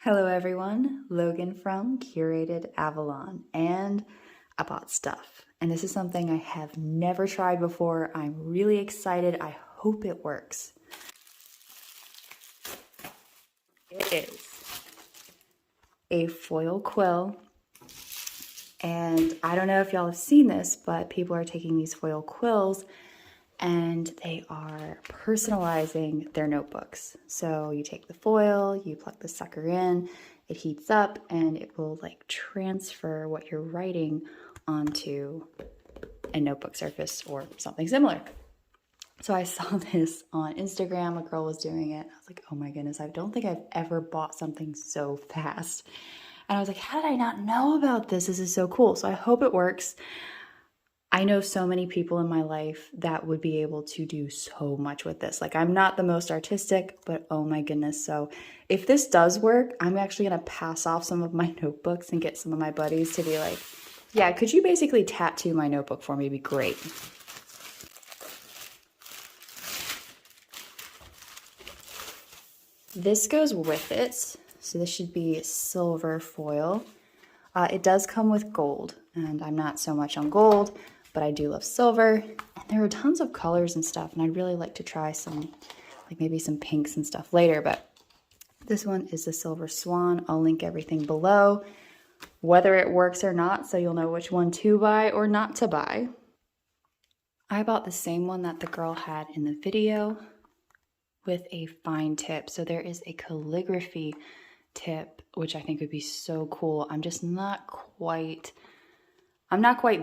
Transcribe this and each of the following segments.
Hello everyone, Logan from Curated Avalon, and I bought stuff. And this is something I have never tried before. I'm really excited. I hope it works. It is a foil quill. And I don't know if y'all have seen this, but people are taking these foil quills and they are personalizing their notebooks. So you take the foil, you plug the sucker in, it heats up, and it will like transfer what you're writing onto a notebook surface or something similar. So I saw this on Instagram, a girl was doing it. I was like, oh my goodness, I don't think I've ever bought something so fast. And I was like, how did I not know about this? This is so cool. So I hope it works. I know so many people in my life that would be able to do so much with this. Like, I'm not the most artistic, but oh my goodness. So if this does work, I'm actually going to pass off some of my notebooks and get some of my buddies to be like, yeah, could you basically tattoo my notebook for me? It'd be great. This goes with it. So this should be silver foil. It does come with gold, and I'm not so much on gold, but I do love silver. And there are tons of colors and stuff, and I'd really like to try some, like maybe some pinks and stuff later, but this one is the Silver Swan. I'll link everything below, whether it works or not, so you'll know which one to buy or not to buy. I bought the same one that the girl had in the video with a fine tip. So there is a calligraphy tip, which I think would be so cool. I'm not quite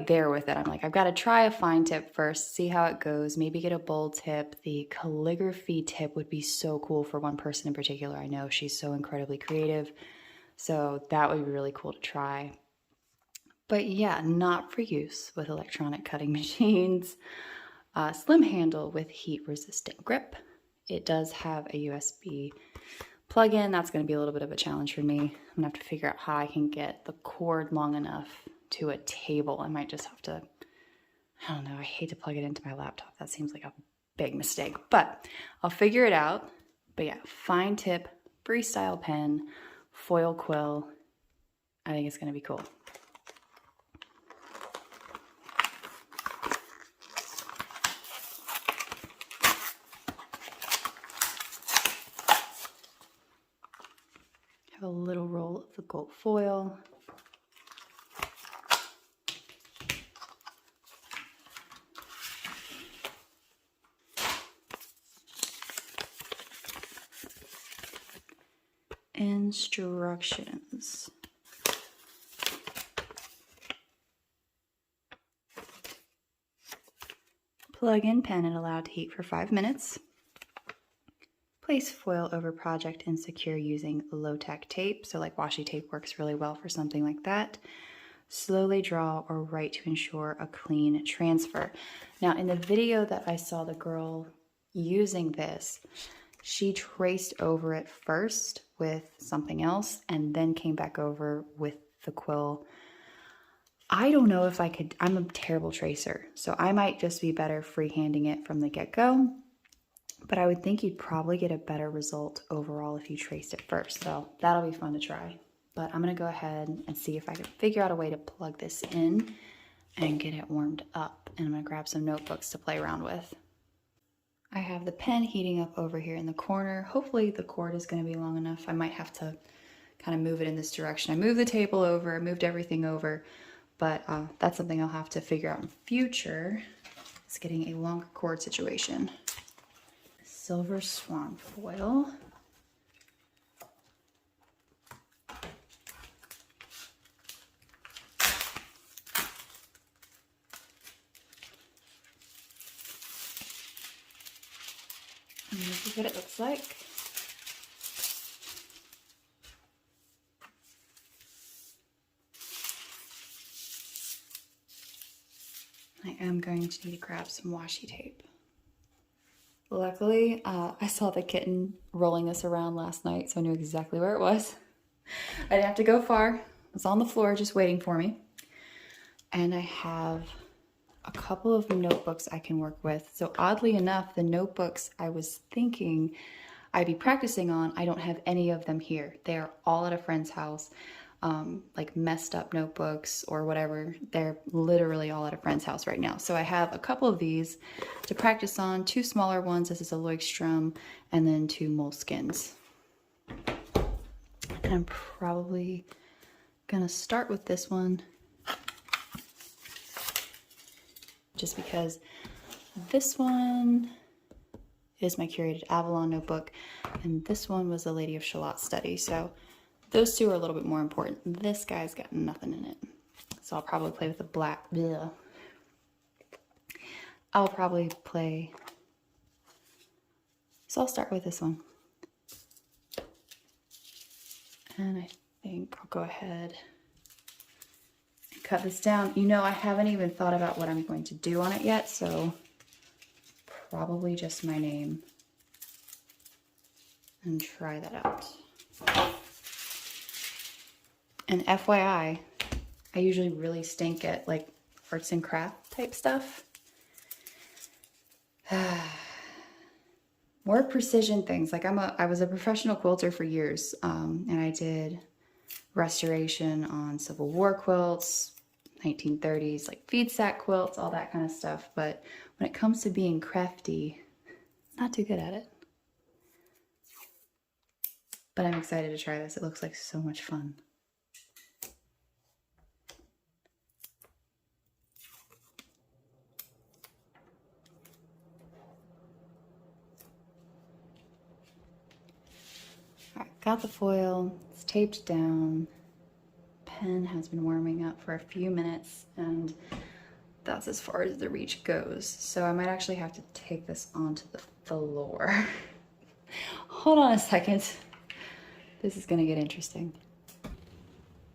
there with it. I'm like, I've got to try a fine tip first, see how it goes, maybe get a bold tip. The calligraphy tip would be so cool for one person in particular. I know she's so incredibly creative, so that would be really cool to try. But yeah, not for use with electronic cutting machines. Slim handle with heat resistant grip. It does have a USB plug-in. That's going to be a little bit of a challenge for me. I'm going to have to figure out how I can get the cord long enough to a table. I might just have to, I don't know, I hate to plug it into my laptop. That seems like a big mistake, but I'll figure it out. But yeah, fine tip, freestyle pen, foil quill. I think it's going to be cool. Have a little roll of the gold foil. Instructions. Plug in pen and allow to heat for 5 minutes. Place foil over project and secure using low-tech tape. So like washi tape works really well for something like that. Slowly draw or write to ensure a clean transfer. Now in the video that I saw the girl using this, she traced over it first with something else and then came back over with the quill. I don't know if I could, I'm a terrible tracer, so I might just be better freehanding it from the get-go. But I would think you'd probably get a better result overall if you traced it first. So that'll be fun to try. But I'm going to go ahead and see if I can figure out a way to plug this in and get it warmed up. And I'm going to grab some notebooks to play around with. I have the pen heating up over here in the corner. Hopefully the cord is going to be long enough. I might have to kind of move it in this direction. I moved the table over, I moved everything over, but that's something I'll have to figure out in future. It's getting a longer cord situation. Silver Swan foil. And this is what it looks like. I am going to need to grab some washi tape. Luckily, I saw the kitten rolling this around last night, so I knew exactly where it was. I didn't have to go far. It was on the floor just waiting for me. And I have a couple of notebooks I can work with. So oddly enough, the notebooks I was thinking I'd be practicing on, I don't have any of them here. They are all at a friend's house, like messed up notebooks or whatever. They're literally all at a friend's house right now. So I have a couple of these to practice on, 2 smaller ones. This is a Leuchtturm, and then 2 Moleskines. And I'm probably gonna start with this one just because this one is my curated Avalon notebook, and this one was the Lady of Shalott study. So those 2 are a little bit more important. This guy's got nothing in it. So I'll probably play with the black. Bleh. I'll probably play. So I'll start with this one. And I think I'll go ahead and cut this down. You know, I haven't even thought about what I'm going to do on it yet, so probably just my name and try that out. And FYI, I usually really stink at like arts and craft type stuff. More precision things. Like I was a professional quilter for years, and I did restoration on Civil War quilts, 1930s, like feed sack quilts, all that kind of stuff. But when it comes to being crafty, not too good at it. But I'm excited to try this. It looks like so much fun. All right, got the foil, it's taped down. Pen has been warming up for a few minutes, and that's as far as the reach goes. So I might actually have to take this onto the floor. Hold on a second. This is gonna get interesting.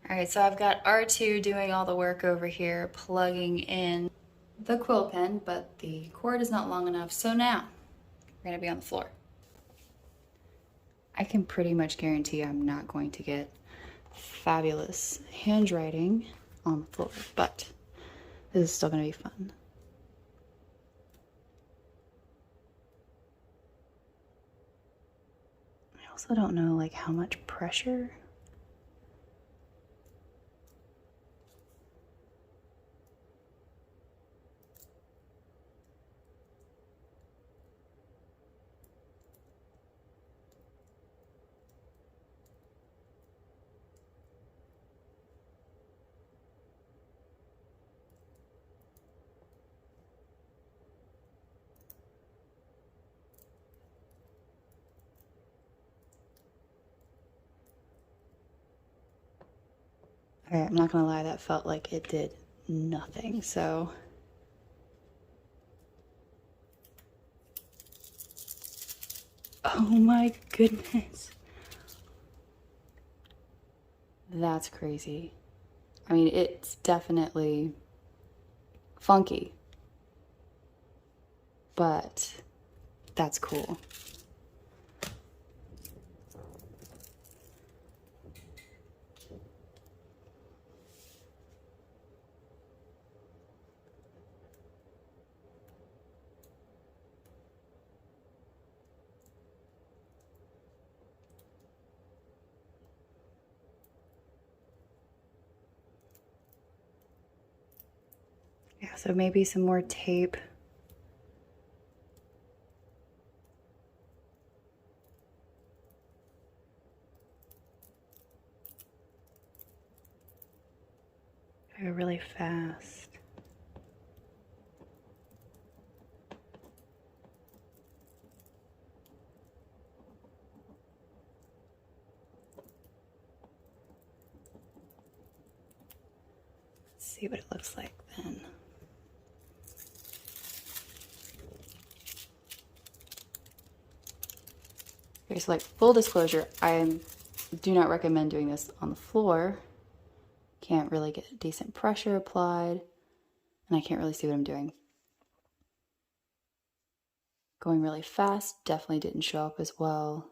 All right, so I've got R2 doing all the work over here, plugging in the quill pen, but the cord is not long enough. So now we're gonna be on the floor. I can pretty much guarantee I'm not going to get fabulous handwriting on the floor, but this is still gonna be fun. I also don't know like how much pressure. Alright, I'm not gonna lie, that felt like it did nothing, so. Oh my goodness. That's crazy. I mean, it's definitely funky, but that's cool. Yeah, so maybe some more tape. Go really fast. Let's see what it looks like then. Okay, so like full disclosure, I do not recommend doing this on the floor. Can't really get decent pressure applied, and I can't really see what I'm doing. Going really fast definitely didn't show up as well.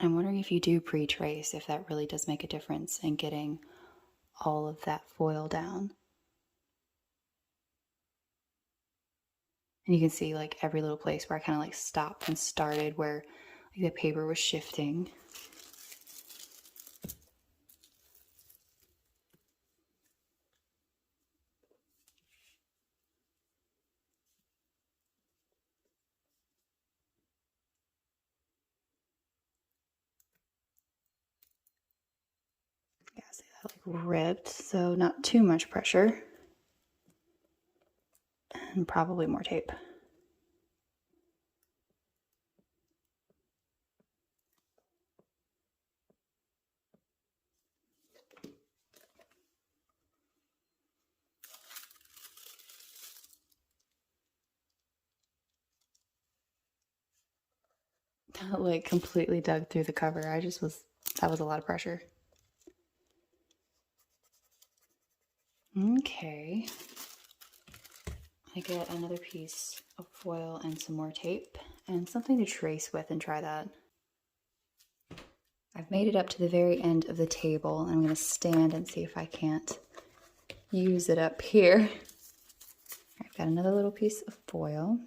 I'm wondering if you do pre-trace, if that really does make a difference in getting all of that foil down. And you can see like every little place where I kind of like stopped and started, where Like the paper was shifting. Yeah, see that like ripped, so not too much pressure. And probably more tape. That like completely dug through the cover. That was a lot of pressure. Okay. I get another piece of foil and some more tape and something to trace with and try that. I've made it up to the very end of the table and I'm going to stand and see if I can't use it up here. I've got another little piece of foil.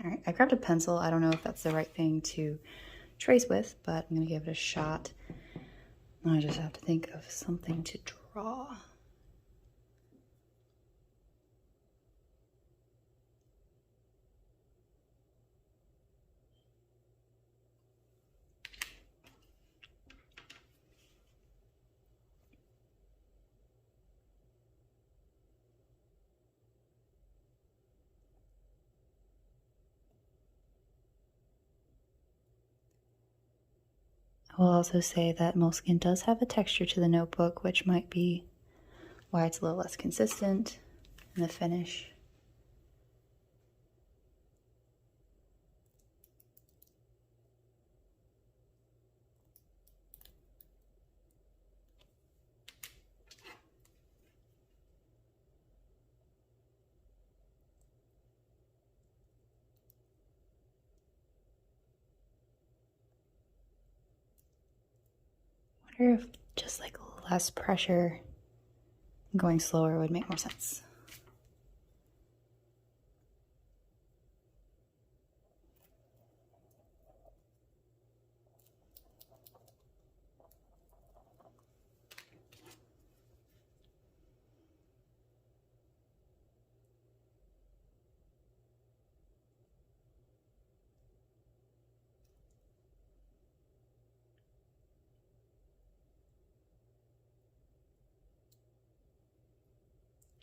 All right, I grabbed a pencil. I don't know if that's the right thing to trace with, but I'm gonna give it a shot. I just have to think of something to draw. I will also say that moleskin does have a texture to the notebook, which might be why it's a little less consistent in the finish. I wonder if just like less pressure and going slower would make more sense.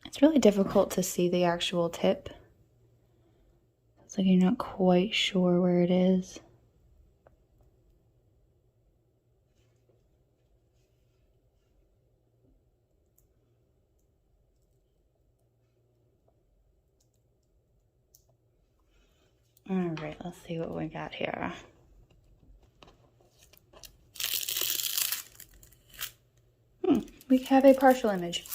It's really difficult to see the actual tip. It's like you're not quite sure where it is. All right, let's see what we got here. We have a partial image.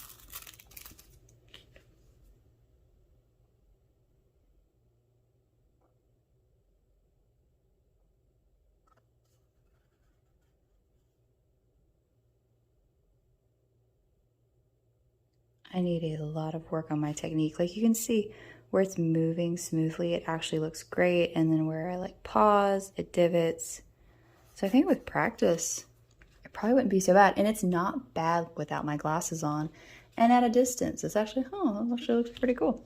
I need a lot of work on my technique. Like you can see where it's moving smoothly, it actually looks great. And then where I like pause, it divots. So I think with practice, it probably wouldn't be so bad. And it's not bad without my glasses on. And at a distance, it's actually, it actually looks pretty cool.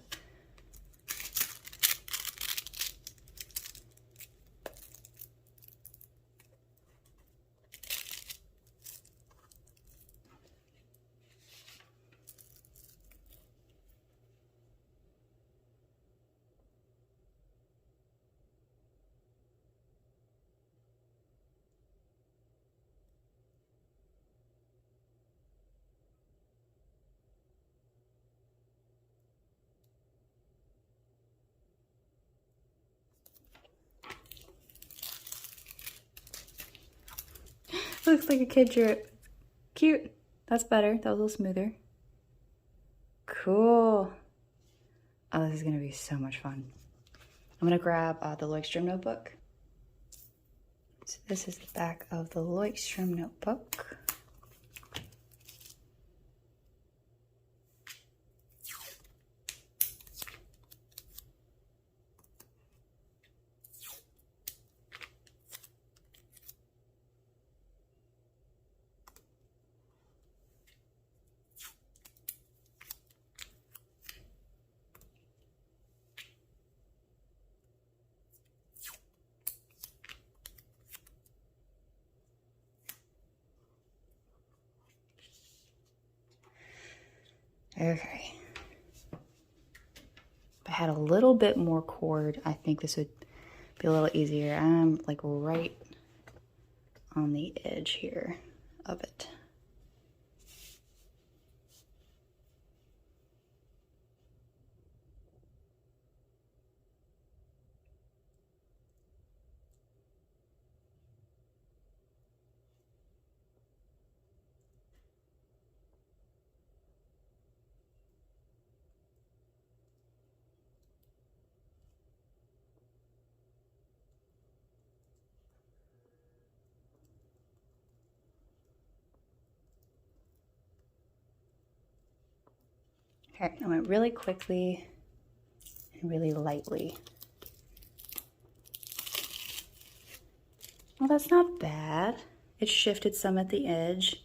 Looks like a kid drew it. Cute. That's better. That was a little smoother. Cool. Oh, this is going to be so much fun. I'm going to grab the Lloydstrom notebook. So this is the back of the Lloydstrom notebook. Okay. If I had a little bit more cord, I think this would be a little easier. I'm like right on the edge here of it. Okay, I went really quickly and really lightly. Well, that's not bad. It shifted some at the edge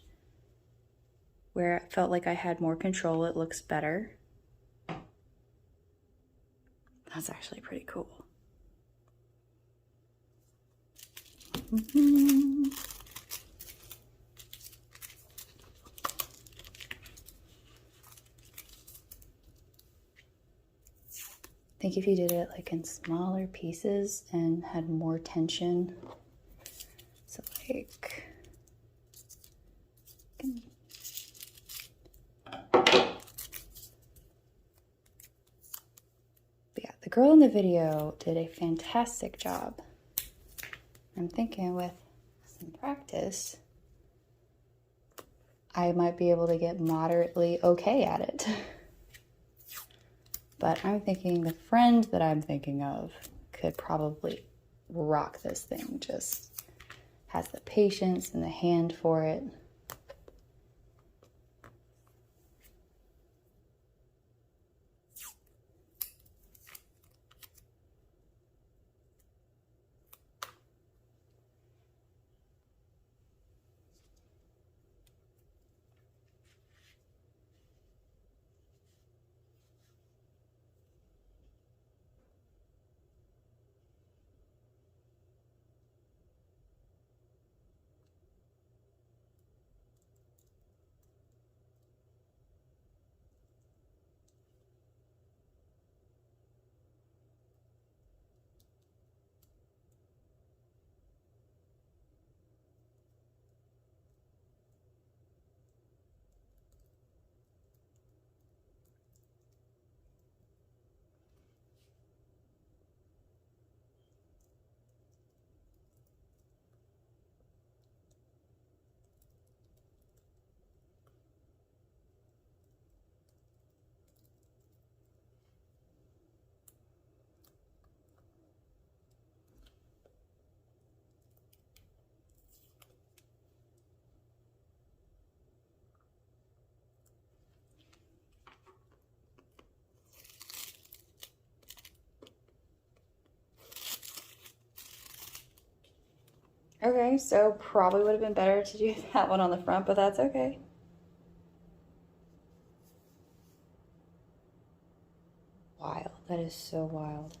where it felt like I had more control. It looks better. That's actually pretty cool. I think if you did it like in smaller pieces and had more tension, so like, but yeah, the girl in the video did a fantastic job. I'm thinking with some practice, I might be able to get moderately okay at it. But I'm thinking the friend that I'm thinking of could probably rock this thing, just has the patience and the hand for it. Okay, so probably would have been better to do that one on the front, but that's okay. Wild, that is so wild.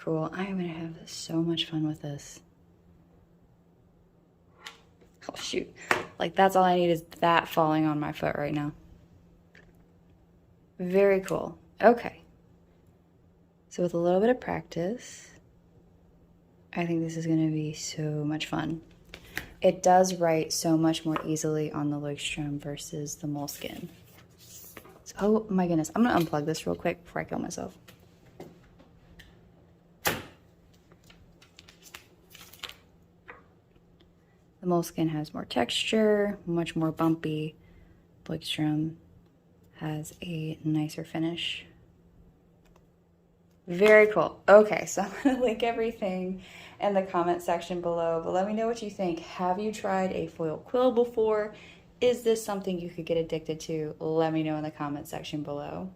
cool. I am gonna have so much fun with this. Oh shoot, like that's all I need is that falling on my foot right now. Very cool. Okay. So with a little bit of practice, I think this is gonna be so much fun. It does write so much more easily on the Leuchtturm versus the Moleskine. So, oh my goodness, I'm gonna unplug this real quick before I kill myself. The Moleskine has more texture, much more bumpy. Leuchtturm has a nicer finish. Very cool. Okay, so I'm gonna link everything in the comment section below, but let me know what you think. Have you tried a foil quill before? Is this something you could get addicted to? Let me know in the comment section below.